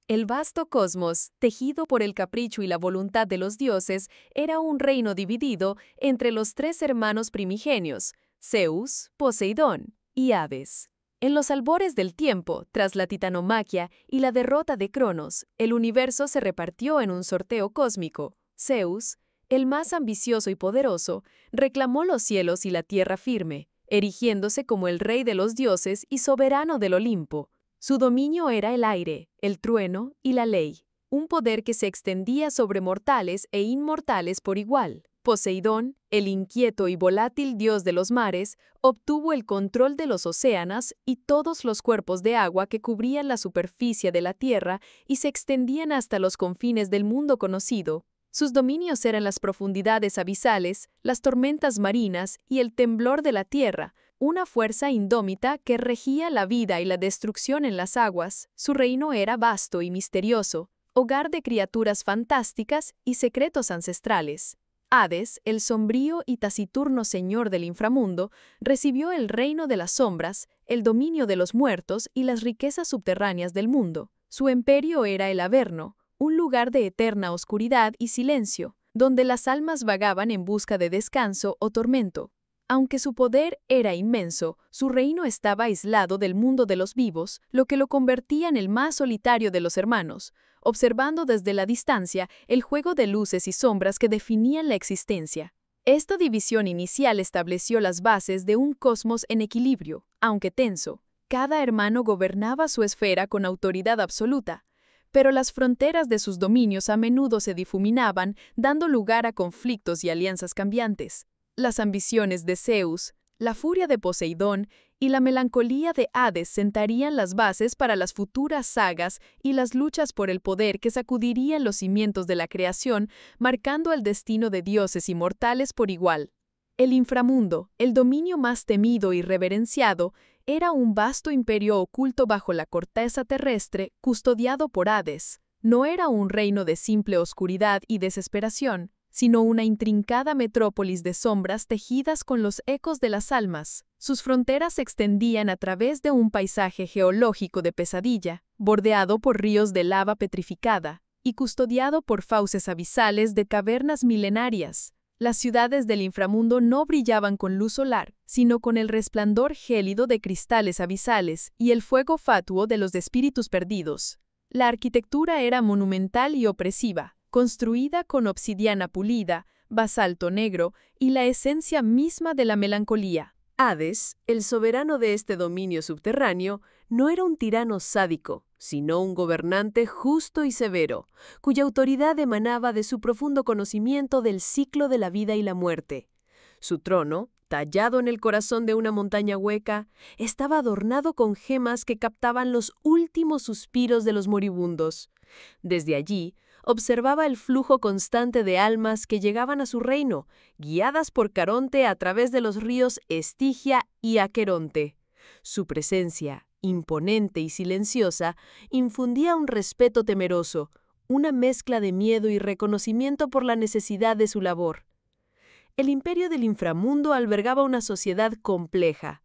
El vasto cosmos, tejido por el capricho y la voluntad de los dioses, era un reino dividido entre los tres hermanos primigenios, Zeus, Poseidón y Hades. En los albores del tiempo, tras la titanomaquia y la derrota de Cronos, el universo se repartió en un sorteo cósmico. Zeus, el más ambicioso y poderoso, reclamó los cielos y la tierra firme, erigiéndose como el rey de los dioses y soberano del Olimpo. Su dominio era el aire, el trueno y la ley, un poder que se extendía sobre mortales e inmortales por igual. Poseidón, el inquieto y volátil dios de los mares, obtuvo el control de los océanos y todos los cuerpos de agua que cubrían la superficie de la tierra y se extendían hasta los confines del mundo conocido. Sus dominios eran las profundidades abisales, las tormentas marinas y el temblor de la tierra, una fuerza indómita que regía la vida y la destrucción en las aguas. Su reino era vasto y misterioso, hogar de criaturas fantásticas y secretos ancestrales. Hades, el sombrío y taciturno señor del inframundo, recibió el reino de las sombras, el dominio de los muertos y las riquezas subterráneas del mundo. Su imperio era el Averno, un lugar de eterna oscuridad y silencio, donde las almas vagaban en busca de descanso o tormento. Aunque su poder era inmenso, su reino estaba aislado del mundo de los vivos, lo que lo convertía en el más solitario de los hermanos, observando desde la distancia el juego de luces y sombras que definían la existencia. Esta división inicial estableció las bases de un cosmos en equilibrio, aunque tenso. Cada hermano gobernaba su esfera con autoridad absoluta, pero las fronteras de sus dominios a menudo se difuminaban, dando lugar a conflictos y alianzas cambiantes. Las ambiciones de Zeus, la furia de Poseidón y la melancolía de Hades sentarían las bases para las futuras sagas y las luchas por el poder que sacudirían los cimientos de la creación, marcando el destino de dioses y mortales por igual. El inframundo, el dominio más temido y reverenciado, era un vasto imperio oculto bajo la corteza terrestre, custodiado por Hades. No era un reino de simple oscuridad y desesperación, sino una intrincada metrópolis de sombras tejidas con los ecos de las almas. Sus fronteras se extendían a través de un paisaje geológico de pesadilla, bordeado por ríos de lava petrificada y custodiado por fauces abisales de cavernas milenarias. Las ciudades del inframundo no brillaban con luz solar, sino con el resplandor gélido de cristales abisales y el fuego fatuo de los espíritus perdidos. La arquitectura era monumental y opresiva, construida con obsidiana pulida, basalto negro y la esencia misma de la melancolía. Hades, el soberano de este dominio subterráneo, no era un tirano sádico, sino un gobernante justo y severo, cuya autoridad emanaba de su profundo conocimiento del ciclo de la vida y la muerte. Su trono, tallado en el corazón de una montaña hueca, estaba adornado con gemas que captaban los últimos suspiros de los moribundos. Desde allí, observaba el flujo constante de almas que llegaban a su reino, guiadas por Caronte a través de los ríos Estigia y Aqueronte. Su presencia, imponente y silenciosa, infundía un respeto temeroso, una mezcla de miedo y reconocimiento por la necesidad de su labor. El imperio del inframundo albergaba una sociedad compleja.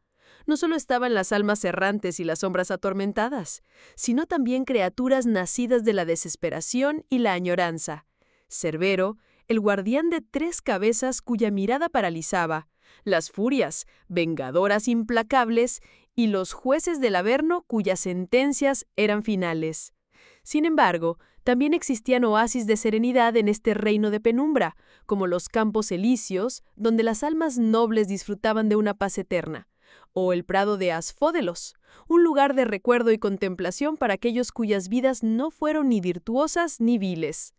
No solo estaban las almas errantes y las sombras atormentadas, sino también criaturas nacidas de la desesperación y la añoranza. Cerbero, el guardián de tres cabezas cuya mirada paralizaba, las furias, vengadoras implacables, y los jueces del Averno cuyas sentencias eran finales. Sin embargo, también existían oasis de serenidad en este reino de penumbra, como los campos elíseos, donde las almas nobles disfrutaban de una paz eterna, o el prado de Asfódelos, un lugar de recuerdo y contemplación para aquellos cuyas vidas no fueron ni virtuosas ni viles.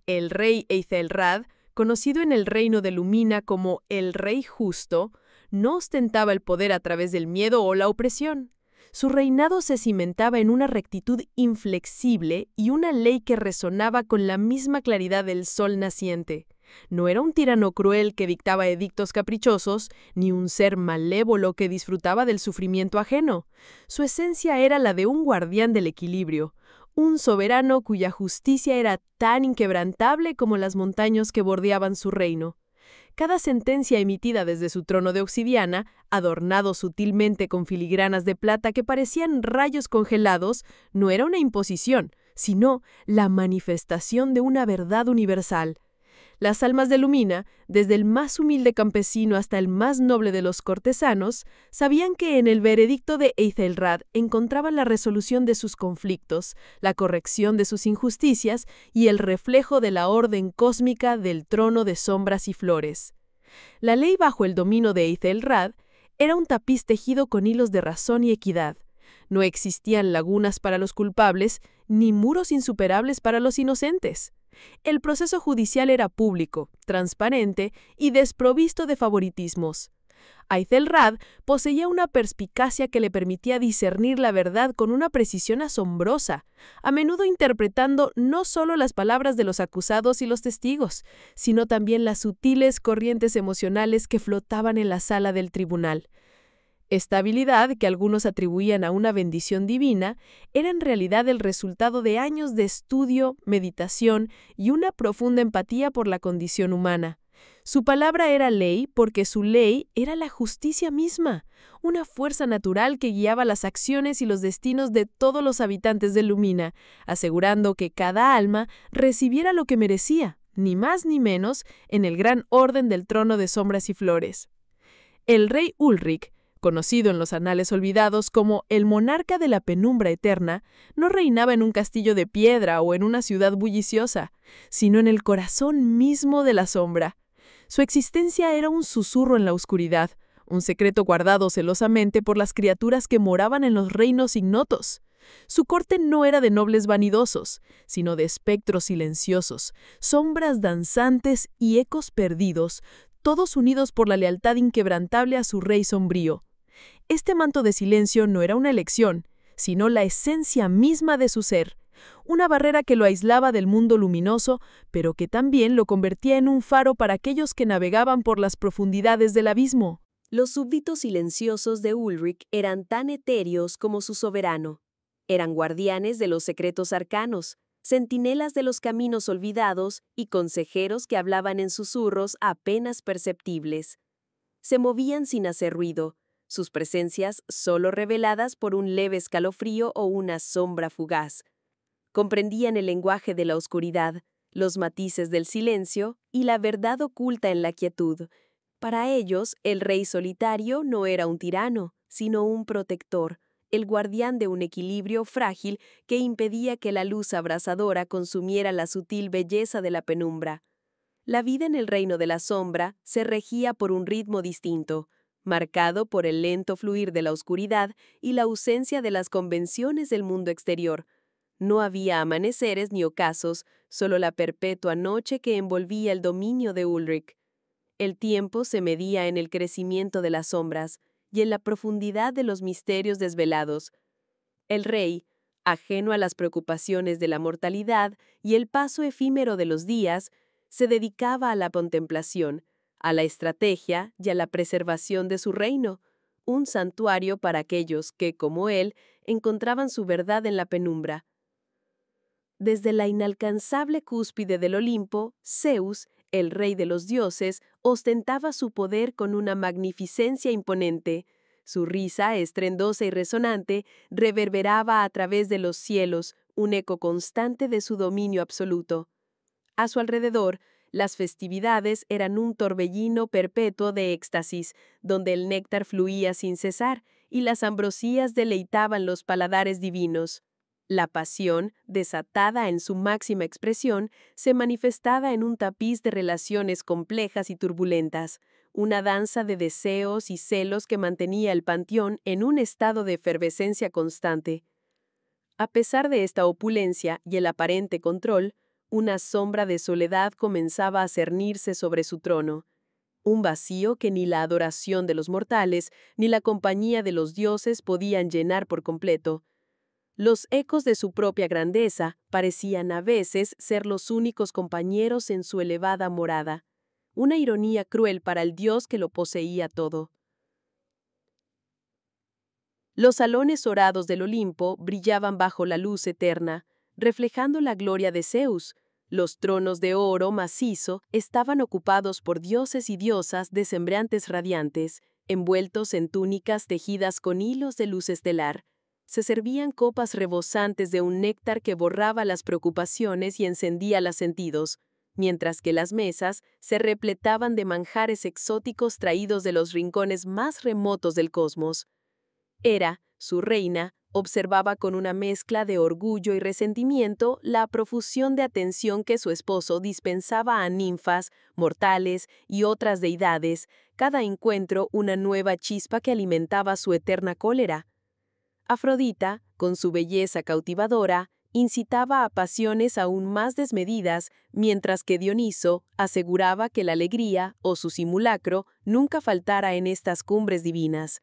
El rey Eitelrad, conocido en el reino de Lumina como el Rey Justo, no ostentaba el poder a través del miedo o la opresión. Su reinado se cimentaba en una rectitud inflexible y una ley que resonaba con la misma claridad del sol naciente. No era un tirano cruel que dictaba edictos caprichosos, ni un ser malévolo que disfrutaba del sufrimiento ajeno. Su esencia era la de un guardián del equilibrio, un soberano cuya justicia era tan inquebrantable como las montañas que bordeaban su reino. Cada sentencia emitida desde su trono de obsidiana, adornado sutilmente con filigranas de plata que parecían rayos congelados, no era una imposición, sino la manifestación de una verdad universal. Las almas de Lumina, desde el más humilde campesino hasta el más noble de los cortesanos, sabían que en el veredicto de Æthelrad encontraban la resolución de sus conflictos, la corrección de sus injusticias y el reflejo de la orden cósmica del trono de sombras y flores. La ley bajo el dominio de Æthelrad era un tapiz tejido con hilos de razón y equidad. No existían lagunas para los culpables, ni muros insuperables para los inocentes. El proceso judicial era público, transparente y desprovisto de favoritismos. Æthelrad poseía una perspicacia que le permitía discernir la verdad con una precisión asombrosa, a menudo interpretando no solo las palabras de los acusados y los testigos, sino también las sutiles corrientes emocionales que flotaban en la sala del tribunal. Esta habilidad, que algunos atribuían a una bendición divina, era en realidad el resultado de años de estudio, meditación y una profunda empatía por la condición humana. Su palabra era ley porque su ley era la justicia misma, una fuerza natural que guiaba las acciones y los destinos de todos los habitantes de Lumina, asegurando que cada alma recibiera lo que merecía, ni más ni menos, en el gran orden del trono de sombras y flores. El rey Ulrich, conocido en los anales olvidados como el monarca de la penumbra eterna, no reinaba en un castillo de piedra o en una ciudad bulliciosa, sino en el corazón mismo de la sombra. Su existencia era un susurro en la oscuridad, un secreto guardado celosamente por las criaturas que moraban en los reinos ignotos. Su corte no era de nobles vanidosos, sino de espectros silenciosos, sombras danzantes y ecos perdidos, todos unidos por la lealtad inquebrantable a su rey sombrío. Este manto de silencio no era una elección, sino la esencia misma de su ser, una barrera que lo aislaba del mundo luminoso, pero que también lo convertía en un faro para aquellos que navegaban por las profundidades del abismo. Los súbditos silenciosos de Ulrich eran tan etéreos como su soberano. Eran guardianes de los secretos arcanos, centinelas de los caminos olvidados y consejeros que hablaban en susurros apenas perceptibles. Se movían sin hacer ruido, sus presencias solo reveladas por un leve escalofrío o una sombra fugaz. Comprendían el lenguaje de la oscuridad, los matices del silencio y la verdad oculta en la quietud. Para ellos, el rey solitario no era un tirano, sino un protector, el guardián de un equilibrio frágil que impedía que la luz abrasadora consumiera la sutil belleza de la penumbra. La vida en el reino de la sombra se regía por un ritmo distinto, marcado por el lento fluir de la oscuridad y la ausencia de las convenciones del mundo exterior. No había amaneceres ni ocasos, solo la perpetua noche que envolvía el dominio de Ulrich. El tiempo se medía en el crecimiento de las sombras y en la profundidad de los misterios desvelados. El rey, ajeno a las preocupaciones de la mortalidad y el paso efímero de los días, se dedicaba a la contemplación, a la estrategia y a la preservación de su reino, un santuario para aquellos que, como él, encontraban su verdad en la penumbra. Desde la inalcanzable cúspide del Olimpo, Zeus, el rey de los dioses, ostentaba su poder con una magnificencia imponente. Su risa, estruendosa y resonante, reverberaba a través de los cielos, un eco constante de su dominio absoluto. A su alrededor, las festividades eran un torbellino perpetuo de éxtasis, donde el néctar fluía sin cesar y las ambrosías deleitaban los paladares divinos. La pasión, desatada en su máxima expresión, se manifestaba en un tapiz de relaciones complejas y turbulentas, una danza de deseos y celos que mantenía el panteón en un estado de efervescencia constante. A pesar de esta opulencia y el aparente control, una sombra de soledad comenzaba a cernirse sobre su trono, un vacío que ni la adoración de los mortales ni la compañía de los dioses podían llenar por completo. Los ecos de su propia grandeza parecían a veces ser los únicos compañeros en su elevada morada, una ironía cruel para el dios que lo poseía todo. Los salones orados del Olimpo brillaban bajo la luz eterna, reflejando la gloria de Zeus, Los tronos de oro macizo estaban ocupados por dioses y diosas de semblantes radiantes, envueltos en túnicas tejidas con hilos de luz estelar. Se servían copas rebosantes de un néctar que borraba las preocupaciones y encendía los sentidos, mientras que las mesas se repletaban de manjares exóticos traídos de los rincones más remotos del cosmos. Hera, su reina, observaba con una mezcla de orgullo y resentimiento la profusión de atención que su esposo dispensaba a ninfas, mortales y otras deidades, cada encuentro una nueva chispa que alimentaba su eterna cólera. Afrodita, con su belleza cautivadora, incitaba a pasiones aún más desmedidas, mientras que Dioniso aseguraba que la alegría, o su simulacro, nunca faltara en estas cumbres divinas.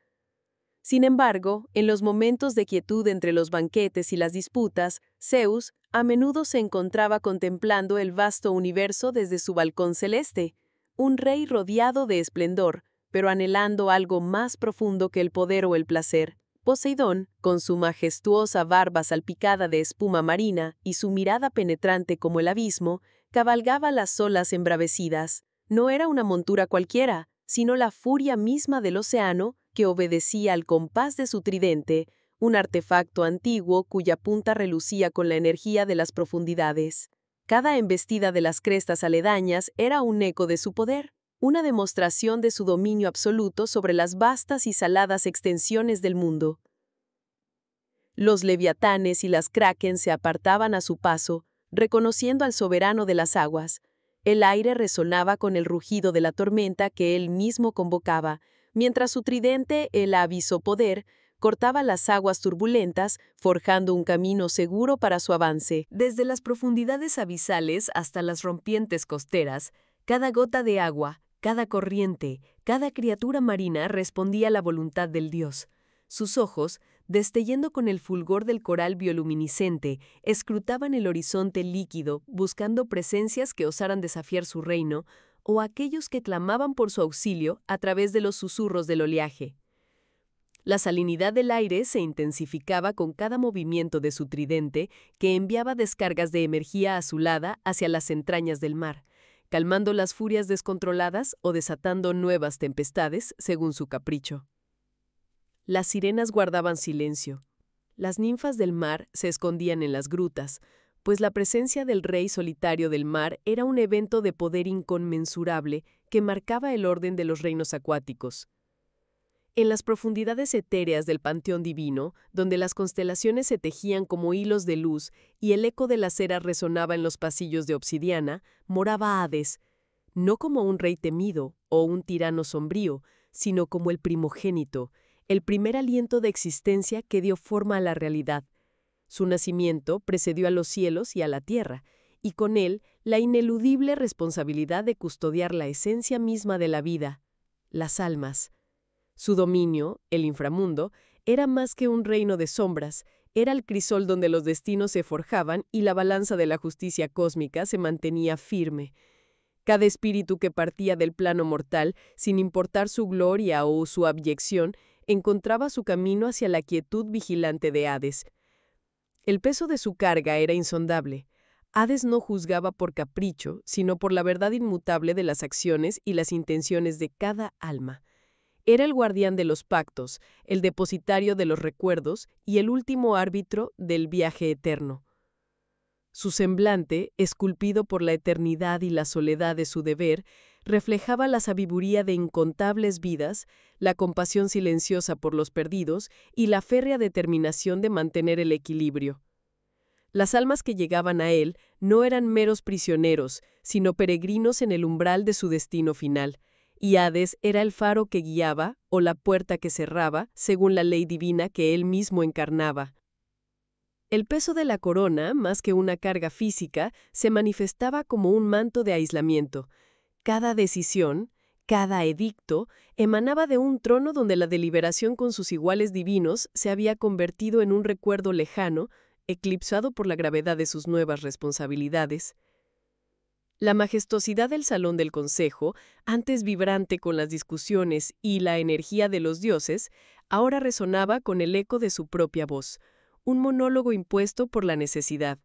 Sin embargo, en los momentos de quietud entre los banquetes y las disputas, Zeus a menudo se encontraba contemplando el vasto universo desde su balcón celeste, un rey rodeado de esplendor, pero anhelando algo más profundo que el poder o el placer. Poseidón, con su majestuosa barba salpicada de espuma marina y su mirada penetrante como el abismo, cabalgaba las olas embravecidas. No era una montura cualquiera, sino la furia misma del océano, que obedecía al compás de su tridente, un artefacto antiguo cuya punta relucía con la energía de las profundidades. Cada embestida de las crestas aledañas era un eco de su poder, una demostración de su dominio absoluto sobre las vastas y saladas extensiones del mundo. Los leviatanes y las kraken se apartaban a su paso, reconociendo al soberano de las aguas. El aire resonaba con el rugido de la tormenta que él mismo convocaba, mientras su tridente, el aviso poder, cortaba las aguas turbulentas, forjando un camino seguro para su avance. Desde las profundidades abisales hasta las rompientes costeras, cada gota de agua, cada corriente, cada criatura marina respondía a la voluntad del dios. Sus ojos, destellando con el fulgor del coral bioluminiscente, escrutaban el horizonte líquido, buscando presencias que osaran desafiar su reino, o aquellos que clamaban por su auxilio a través de los susurros del oleaje. La salinidad del aire se intensificaba con cada movimiento de su tridente, que enviaba descargas de energía azulada hacia las entrañas del mar, calmando las furias descontroladas o desatando nuevas tempestades según su capricho. Las sirenas guardaban silencio. Las ninfas del mar se escondían en las grutas, pues la presencia del rey solitario del mar era un evento de poder inconmensurable que marcaba el orden de los reinos acuáticos. En las profundidades etéreas del panteón divino, donde las constelaciones se tejían como hilos de luz y el eco de las eras resonaba en los pasillos de obsidiana, moraba Hades, no como un rey temido o un tirano sombrío, sino como el primogénito, el primer aliento de existencia que dio forma a la realidad. Su nacimiento precedió a los cielos y a la tierra, y con él la ineludible responsabilidad de custodiar la esencia misma de la vida, las almas. Su dominio, el inframundo, era más que un reino de sombras, era el crisol donde los destinos se forjaban y la balanza de la justicia cósmica se mantenía firme. Cada espíritu que partía del plano mortal, sin importar su gloria o su abyección, encontraba su camino hacia la quietud vigilante de Hades. El peso de su carga era insondable. Hades no juzgaba por capricho, sino por la verdad inmutable de las acciones y las intenciones de cada alma. Era el guardián de los pactos, el depositario de los recuerdos y el último árbitro del viaje eterno. Su semblante, esculpido por la eternidad y la soledad de su deber, reflejaba la sabiduría de incontables vidas, la compasión silenciosa por los perdidos y la férrea determinación de mantener el equilibrio. Las almas que llegaban a él no eran meros prisioneros, sino peregrinos en el umbral de su destino final, y Hades era el faro que guiaba o la puerta que cerraba, según la ley divina que él mismo encarnaba. El peso de la corona, más que una carga física, se manifestaba como un manto de aislamiento. Cada decisión, cada edicto, emanaba de un trono donde la deliberación con sus iguales divinos se había convertido en un recuerdo lejano, eclipsado por la gravedad de sus nuevas responsabilidades. La majestuosidad del salón del consejo, antes vibrante con las discusiones y la energía de los dioses, ahora resonaba con el eco de su propia voz, un monólogo impuesto por la necesidad.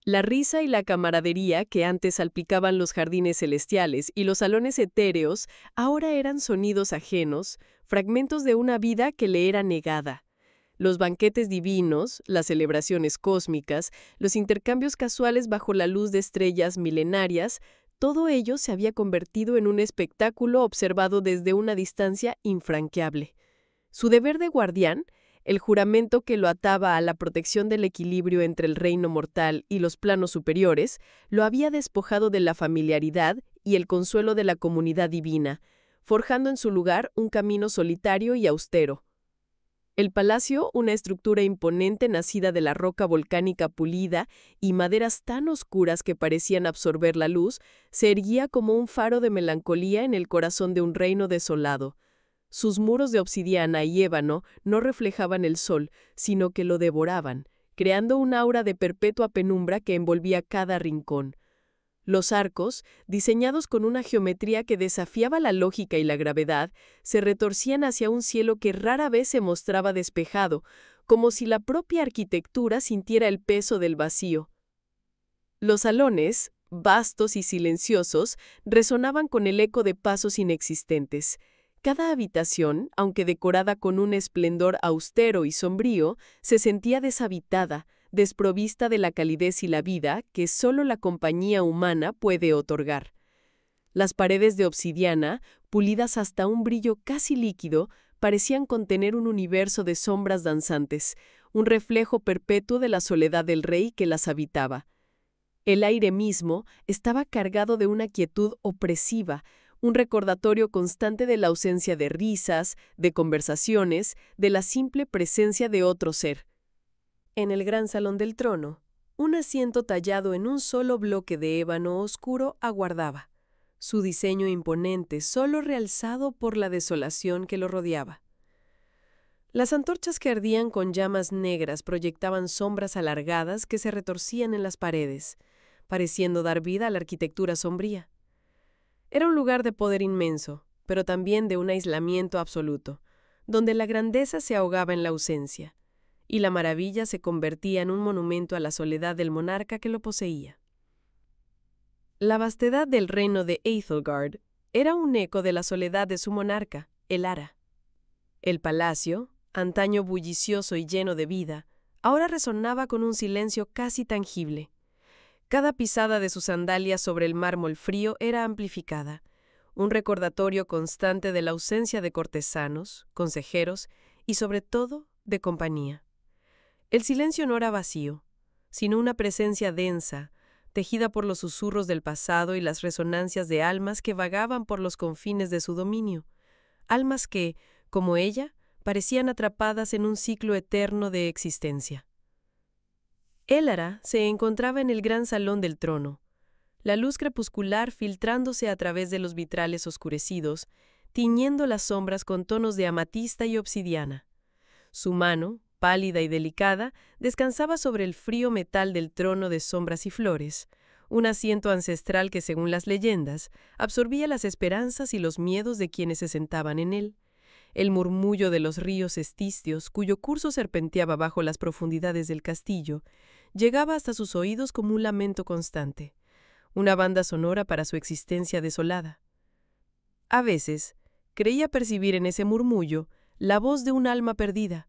La risa y la camaradería que antes salpicaban los jardines celestiales y los salones etéreos ahora eran sonidos ajenos, fragmentos de una vida que le era negada. Los banquetes divinos, las celebraciones cósmicas, los intercambios casuales bajo la luz de estrellas milenarias, todo ello se había convertido en un espectáculo observado desde una distancia infranqueable. Su deber de guardián, el juramento que lo ataba a la protección del equilibrio entre el reino mortal y los planos superiores, lo había despojado de la familiaridad y el consuelo de la comunidad divina, forjando en su lugar un camino solitario y austero. El palacio, una estructura imponente nacida de la roca volcánica pulida y maderas tan oscuras que parecían absorber la luz, se erguía como un faro de melancolía en el corazón de un reino desolado. Sus muros de obsidiana y ébano no reflejaban el sol, sino que lo devoraban, creando un aura de perpetua penumbra que envolvía cada rincón. Los arcos, diseñados con una geometría que desafiaba la lógica y la gravedad, se retorcían hacia un cielo que rara vez se mostraba despejado, como si la propia arquitectura sintiera el peso del vacío. Los salones, vastos y silenciosos, resonaban con el eco de pasos inexistentes. Cada habitación, aunque decorada con un esplendor austero y sombrío, se sentía deshabitada, desprovista de la calidez y la vida que solo la compañía humana puede otorgar. Las paredes de obsidiana, pulidas hasta un brillo casi líquido, parecían contener un universo de sombras danzantes, un reflejo perpetuo de la soledad del rey que las habitaba. El aire mismo estaba cargado de una quietud opresiva, un recordatorio constante de la ausencia de risas, de conversaciones, de la simple presencia de otro ser. En el gran salón del trono, un asiento tallado en un solo bloque de ébano oscuro aguardaba, su diseño imponente solo realzado por la desolación que lo rodeaba. Las antorchas que ardían con llamas negras proyectaban sombras alargadas que se retorcían en las paredes, pareciendo dar vida a la arquitectura sombría. Era un lugar de poder inmenso, pero también de un aislamiento absoluto, donde la grandeza se ahogaba en la ausencia, y la maravilla se convertía en un monumento a la soledad del monarca que lo poseía. La vastedad del reino de Æthelgard era un eco de la soledad de su monarca, Elara. El palacio, antaño bullicioso y lleno de vida, ahora resonaba con un silencio casi tangible. Cada pisada de sus sandalias sobre el mármol frío era amplificada, un recordatorio constante de la ausencia de cortesanos, consejeros y, sobre todo, de compañía. El silencio no era vacío, sino una presencia densa, tejida por los susurros del pasado y las resonancias de almas que vagaban por los confines de su dominio, almas que, como ella, parecían atrapadas en un ciclo eterno de existencia. Elara se encontraba en el gran salón del trono, la luz crepuscular filtrándose a través de los vitrales oscurecidos, tiñendo las sombras con tonos de amatista y obsidiana. Su mano, pálida y delicada, descansaba sobre el frío metal del trono de sombras y flores, un asiento ancestral que, según las leyendas, absorbía las esperanzas y los miedos de quienes se sentaban en él. El murmullo de los ríos estistios, cuyo curso serpenteaba bajo las profundidades del castillo, llegaba hasta sus oídos como un lamento constante, una banda sonora para su existencia desolada. A veces, creía percibir en ese murmullo la voz de un alma perdida,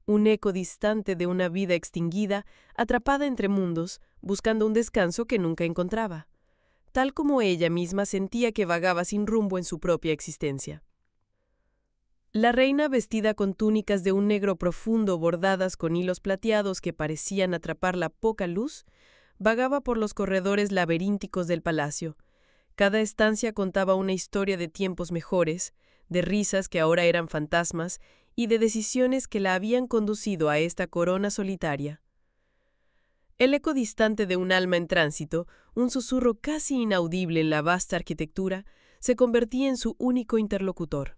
un eco distante de una vida extinguida, atrapada entre mundos, buscando un descanso que nunca encontraba, tal como ella misma sentía que vagaba sin rumbo en su propia existencia. La reina, vestida con túnicas de un negro profundo bordadas con hilos plateados que parecían atrapar la poca luz, vagaba por los corredores laberínticos del palacio. Cada estancia contaba una historia de tiempos mejores, de risas que ahora eran fantasmas y de decisiones que la habían conducido a esta corona solitaria. El eco distante de un alma en tránsito, un susurro casi inaudible en la vasta arquitectura, se convertía en su único interlocutor.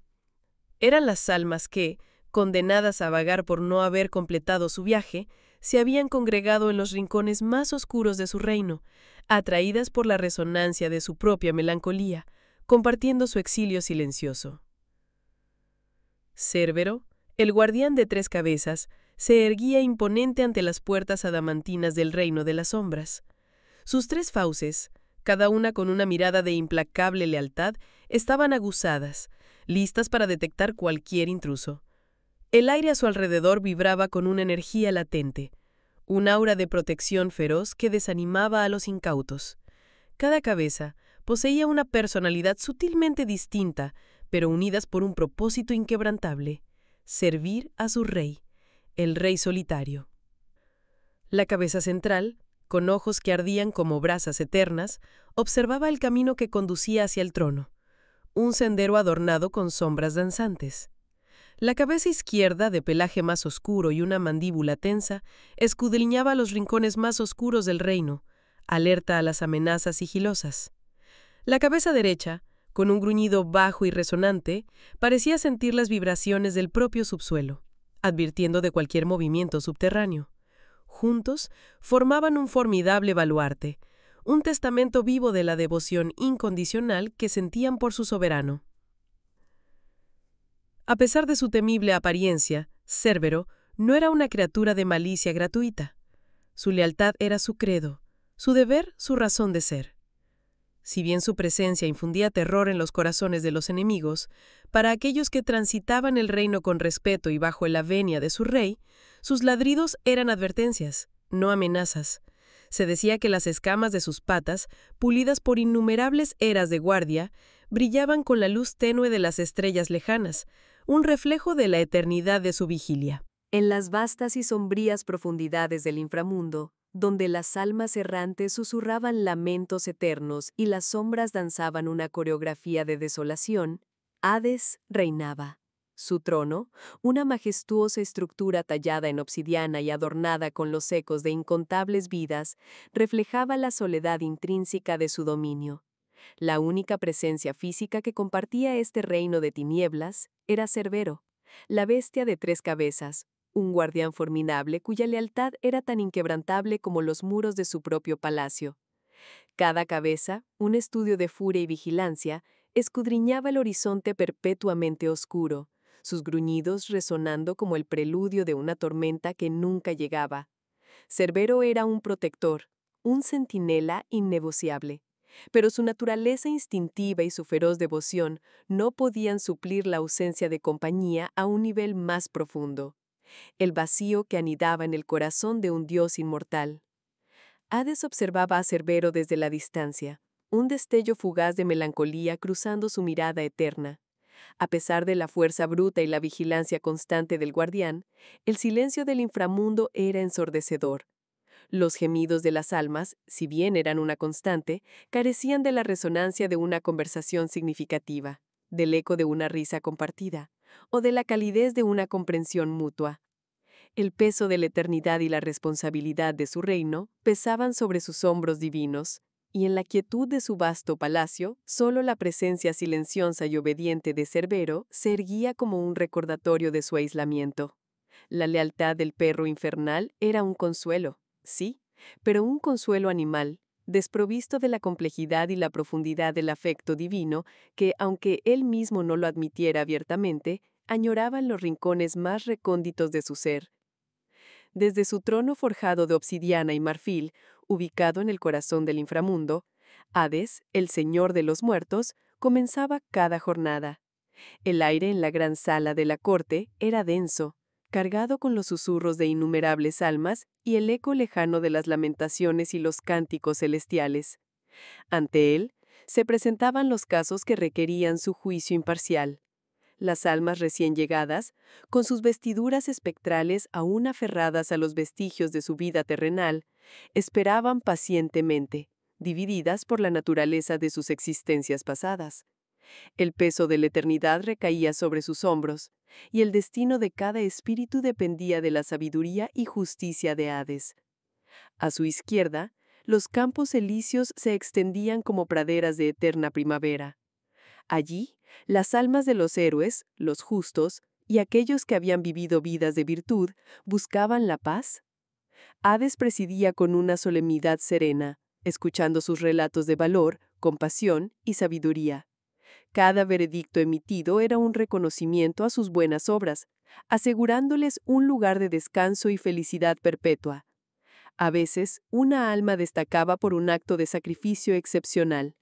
Eran las almas que, condenadas a vagar por no haber completado su viaje, se habían congregado en los rincones más oscuros de su reino, atraídas por la resonancia de su propia melancolía, compartiendo su exilio silencioso. Cérbero, el guardián de tres cabezas, se erguía imponente ante las puertas adamantinas del reino de las sombras. Sus 3 fauces, cada una con una mirada de implacable lealtad, estaban aguzadas, listas para detectar cualquier intruso. El aire a su alrededor vibraba con una energía latente, un aura de protección feroz que desanimaba a los incautos. Cada cabeza poseía una personalidad sutilmente distinta, pero unidas por un propósito inquebrantable: servir a su rey, el rey solitario. La cabeza central, con ojos que ardían como brasas eternas, observaba el camino que conducía hacia el trono, un sendero adornado con sombras danzantes. La cabeza izquierda, de pelaje más oscuro y una mandíbula tensa, escudriñaba los rincones más oscuros del reino, alerta a las amenazas sigilosas. La cabeza derecha, con un gruñido bajo y resonante, parecía sentir las vibraciones del propio subsuelo, advirtiendo de cualquier movimiento subterráneo. Juntos formaban un formidable baluarte, un testamento vivo de la devoción incondicional que sentían por su soberano. A pesar de su temible apariencia, Cerbero no era una criatura de malicia gratuita. Su lealtad era su credo, su deber, su razón de ser. Si bien su presencia infundía terror en los corazones de los enemigos, para aquellos que transitaban el reino con respeto y bajo la venia de su rey, sus ladridos eran advertencias, no amenazas. Se decía que las escamas de sus patas, pulidas por innumerables eras de guardia, brillaban con la luz tenue de las estrellas lejanas, un reflejo de la eternidad de su vigilia. En las vastas y sombrías profundidades del inframundo, donde las almas errantes susurraban lamentos eternos y las sombras danzaban una coreografía de desolación, Hades reinaba. Su trono, una majestuosa estructura tallada en obsidiana y adornada con los ecos de incontables vidas, reflejaba la soledad intrínseca de su dominio. La única presencia física que compartía este reino de tinieblas era Cerbero, la bestia de 3 cabezas, un guardián formidable cuya lealtad era tan inquebrantable como los muros de su propio palacio. Cada cabeza, un estudio de furia y vigilancia, escudriñaba el horizonte perpetuamente oscuro, sus gruñidos resonando como el preludio de una tormenta que nunca llegaba. Cerbero era un protector, un centinela innegociable, pero su naturaleza instintiva y su feroz devoción no podían suplir la ausencia de compañía a un nivel más profundo, el vacío que anidaba en el corazón de un dios inmortal. Hades observaba a Cerbero desde la distancia, un destello fugaz de melancolía cruzando su mirada eterna. A pesar de la fuerza bruta y la vigilancia constante del guardián, el silencio del inframundo era ensordecedor. Los gemidos de las almas, si bien eran una constante, carecían de la resonancia de una conversación significativa, del eco de una risa compartida, o de la calidez de una comprensión mutua. El peso de la eternidad y la responsabilidad de su reino pesaban sobre sus hombros divinos, y en la quietud de su vasto palacio, solo la presencia silenciosa y obediente de Cerbero se erguía como un recordatorio de su aislamiento. La lealtad del perro infernal era un consuelo, sí, pero un consuelo animal, desprovisto de la complejidad y la profundidad del afecto divino que, aunque él mismo no lo admitiera abiertamente, añoraba en los rincones más recónditos de su ser. Desde su trono forjado de obsidiana y marfil, ubicado en el corazón del inframundo, Hades, el señor de los muertos, comenzaba cada jornada. El aire en la gran sala de la corte era denso, cargado con los susurros de innumerables almas y el eco lejano de las lamentaciones y los cánticos celestiales. Ante él, se presentaban los casos que requerían su juicio imparcial. Las almas recién llegadas, con sus vestiduras espectrales aún aferradas a los vestigios de su vida terrenal, esperaban pacientemente, divididas por la naturaleza de sus existencias pasadas. El peso de la eternidad recaía sobre sus hombros, y el destino de cada espíritu dependía de la sabiduría y justicia de Hades. A su izquierda, los campos elíseos se extendían como praderas de eterna primavera. Allí, las almas de los héroes, los justos, y aquellos que habían vivido vidas de virtud, buscaban la paz. Hades presidía con una solemnidad serena, escuchando sus relatos de valor, compasión y sabiduría. Cada veredicto emitido era un reconocimiento a sus buenas obras, asegurándoles un lugar de descanso y felicidad perpetua. A veces, una alma destacaba por un acto de sacrificio excepcional,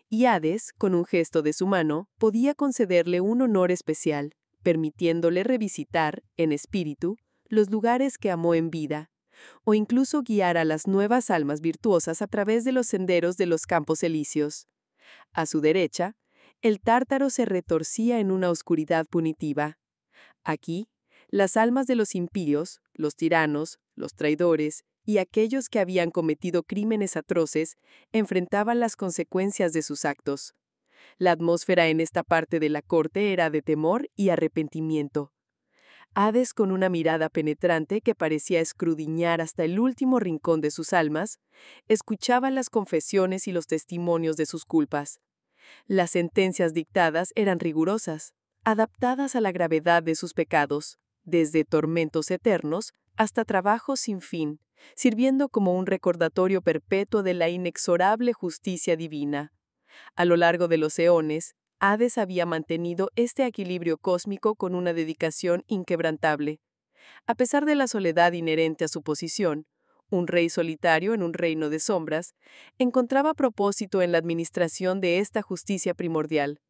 y Hades, con un gesto de su mano, podía concederle un honor especial, permitiéndole revisitar, en espíritu, los lugares que amó en vida, o incluso guiar a las nuevas almas virtuosas a través de los senderos de los campos elíseos. A su derecha, el Tártaro se retorcía en una oscuridad punitiva. Aquí, las almas de los impíos, los tiranos, los traidores y aquellos que habían cometido crímenes atroces enfrentaban las consecuencias de sus actos. La atmósfera en esta parte de la corte era de temor y arrepentimiento. Hades, con una mirada penetrante que parecía escudriñar hasta el último rincón de sus almas, escuchaba las confesiones y los testimonios de sus culpas. Las sentencias dictadas eran rigurosas, adaptadas a la gravedad de sus pecados, desde tormentos eternos hasta trabajos sin fin, sirviendo como un recordatorio perpetuo de la inexorable justicia divina. A lo largo de los eones, Hades había mantenido este equilibrio cósmico con una dedicación inquebrantable. A pesar de la soledad inherente a su posición, un rey solitario en un reino de sombras, encontraba propósito en la administración de esta justicia primordial.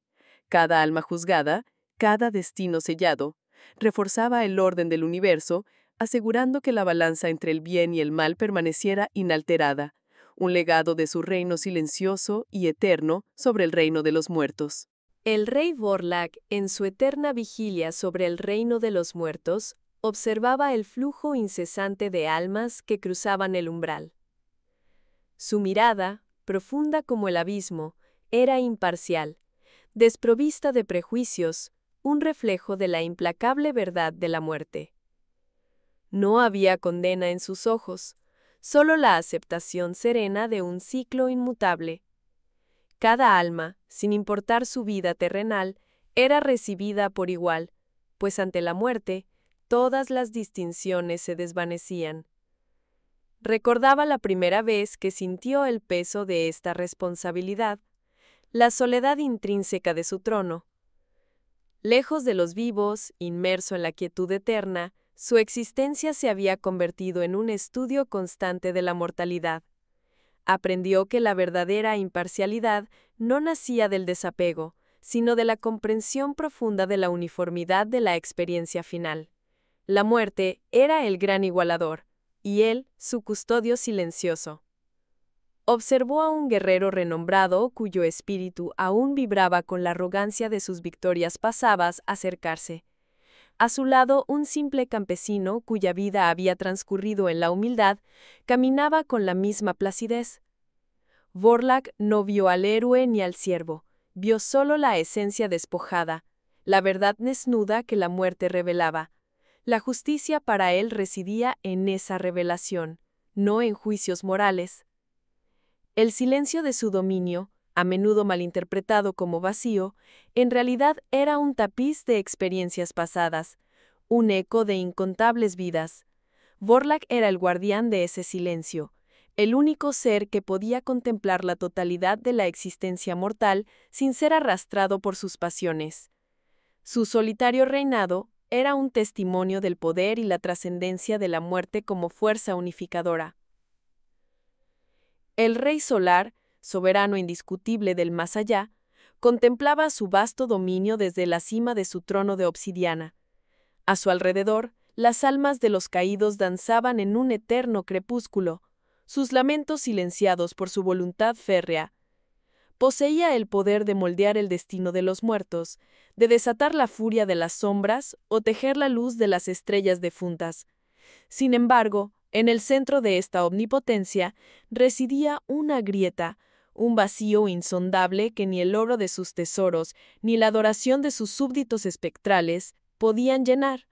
Cada alma juzgada, cada destino sellado, reforzaba el orden del universo, asegurando que la balanza entre el bien y el mal permaneciera inalterada, un legado de su reino silencioso y eterno sobre el reino de los muertos. El rey Vorlak, en su eterna vigilia sobre el reino de los muertos, observaba el flujo incesante de almas que cruzaban el umbral. Su mirada, profunda como el abismo, era imparcial, desprovista de prejuicios, un reflejo de la implacable verdad de la muerte. No había condena en sus ojos, solo la aceptación serena de un ciclo inmutable. Cada alma, sin importar su vida terrenal, era recibida por igual, pues ante la muerte, todas las distinciones se desvanecían. Recordaba la primera vez que sintió el peso de esta responsabilidad, la soledad intrínseca de su trono. Lejos de los vivos, inmerso en la quietud eterna, su existencia se había convertido en un estudio constante de la mortalidad. Aprendió que la verdadera imparcialidad no nacía del desapego, sino de la comprensión profunda de la uniformidad de la experiencia final. La muerte era el gran igualador, y él, su custodio silencioso. Observó a un guerrero renombrado cuyo espíritu aún vibraba con la arrogancia de sus victorias pasadas acercarse. A su lado, un simple campesino cuya vida había transcurrido en la humildad, caminaba con la misma placidez. Vorlak no vio al héroe ni al siervo, vio solo la esencia despojada, la verdad desnuda que la muerte revelaba. La justicia para él residía en esa revelación, no en juicios morales. El silencio de su dominio, a menudo malinterpretado como vacío, en realidad era un tapiz de experiencias pasadas, un eco de incontables vidas. Vorlak era el guardián de ese silencio, el único ser que podía contemplar la totalidad de la existencia mortal sin ser arrastrado por sus pasiones. Su solitario reinado era un testimonio del poder y la trascendencia de la muerte como fuerza unificadora. El rey solar, soberano indiscutible del más allá, contemplaba su vasto dominio desde la cima de su trono de obsidiana. A su alrededor, las almas de los caídos danzaban en un eterno crepúsculo, sus lamentos silenciados por su voluntad férrea. Poseía el poder de moldear el destino de los muertos, de desatar la furia de las sombras o tejer la luz de las estrellas defuntas. Sin embargo, en el centro de esta omnipotencia residía una grieta, un vacío insondable que ni el oro de sus tesoros ni la adoración de sus súbditos espectrales podían llenar.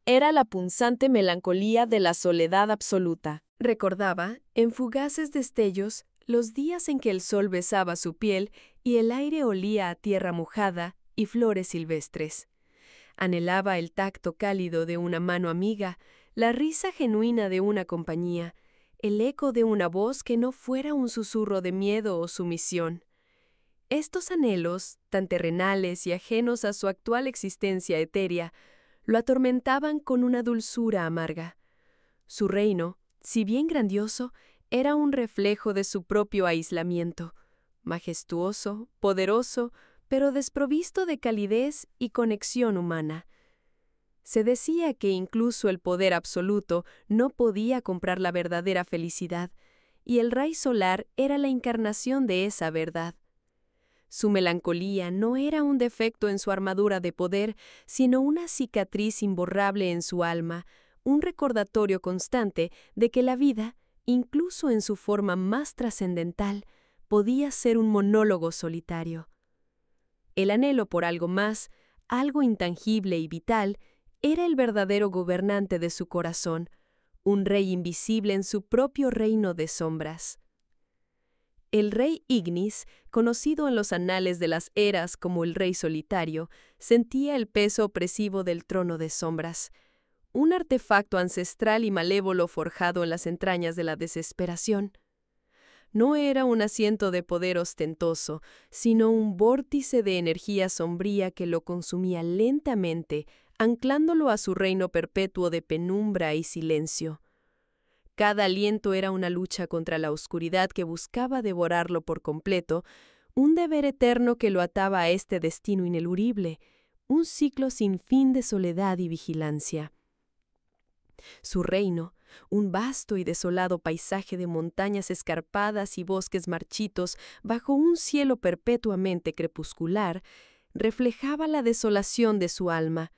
Era la punzante melancolía de la soledad absoluta. Recordaba, en fugaces destellos, los días en que el sol besaba su piel y el aire olía a tierra mojada y flores silvestres. Anhelaba el tacto cálido de una mano amiga, la risa genuina de una compañía, el eco de una voz que no fuera un susurro de miedo o sumisión. Estos anhelos, tan terrenales y ajenos a su actual existencia etérea, lo atormentaban con una dulzura amarga. Su reino, Si bien grandioso, era un reflejo de su propio aislamiento, majestuoso, poderoso, pero desprovisto de calidez y conexión humana. Se decía que incluso el poder absoluto no podía comprar la verdadera felicidad, y el Rey Solar era la encarnación de esa verdad. Su melancolía no era un defecto en su armadura de poder, sino una cicatriz imborrable en su alma, un recordatorio constante de que la vida, incluso en su forma más trascendental, podía ser un monólogo solitario. El anhelo por algo más, algo intangible y vital, era el verdadero gobernante de su corazón, un rey invisible en su propio reino de sombras. El rey Ignis, conocido en los anales de las eras como el rey solitario, sentía el peso opresivo del trono de sombras, un artefacto ancestral y malévolo forjado en las entrañas de la desesperación. No era un asiento de poder ostentoso, sino un vórtice de energía sombría que lo consumía lentamente, anclándolo a su reino perpetuo de penumbra y silencio. Cada aliento era una lucha contra la oscuridad que buscaba devorarlo por completo, un deber eterno que lo ataba a este destino ineludible, un ciclo sin fin de soledad y vigilancia. Su reino, un vasto y desolado paisaje de montañas escarpadas y bosques marchitos bajo un cielo perpetuamente crepuscular, reflejaba la desolación de su alma.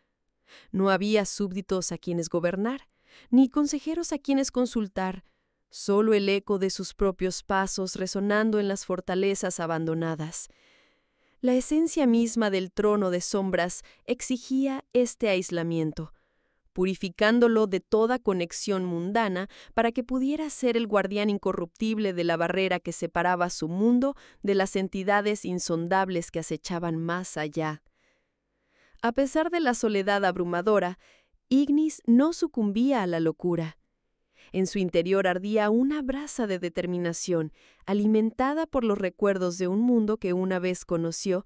No había súbditos a quienes gobernar, ni consejeros a quienes consultar, solo el eco de sus propios pasos resonando en las fortalezas abandonadas. La esencia misma del trono de sombras exigía este aislamiento, purificándolo de toda conexión mundana para que pudiera ser el guardián incorruptible de la barrera que separaba su mundo de las entidades insondables que acechaban más allá. A pesar de la soledad abrumadora, Ignis no sucumbía a la locura. En su interior ardía una brasa de determinación, alimentada por los recuerdos de un mundo que una vez conoció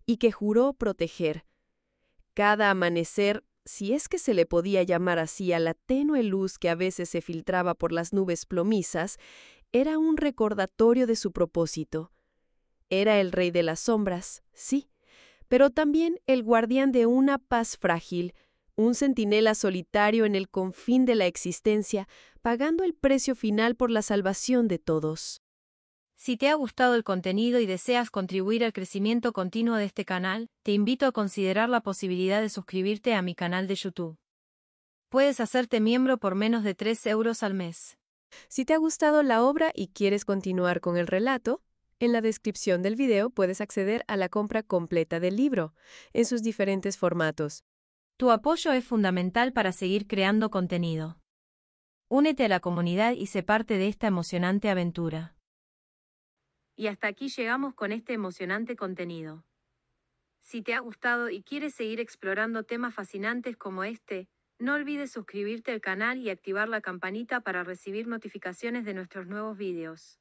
y que juró proteger. Cada amanecer, si es que se le podía llamar así a la tenue luz que a veces se filtraba por las nubes plomizas, era un recordatorio de su propósito. Era el rey de las sombras, sí, pero también el guardián de una paz frágil, un centinela solitario en el confín de la existencia, pagando el precio final por la salvación de todos. Si te ha gustado el contenido y deseas contribuir al crecimiento continuo de este canal, te invito a considerar la posibilidad de suscribirte a mi canal de YouTube. Puedes hacerte miembro por menos de 3 euros al mes. Si te ha gustado la obra y quieres continuar con el relato, en la descripción del video puedes acceder a la compra completa del libro, en sus diferentes formatos. Tu apoyo es fundamental para seguir creando contenido. Únete a la comunidad y sé parte de esta emocionante aventura. Y hasta aquí llegamos con este emocionante contenido. Si te ha gustado y quieres seguir explorando temas fascinantes como este, no olvides suscribirte al canal y activar la campanita para recibir notificaciones de nuestros nuevos videos.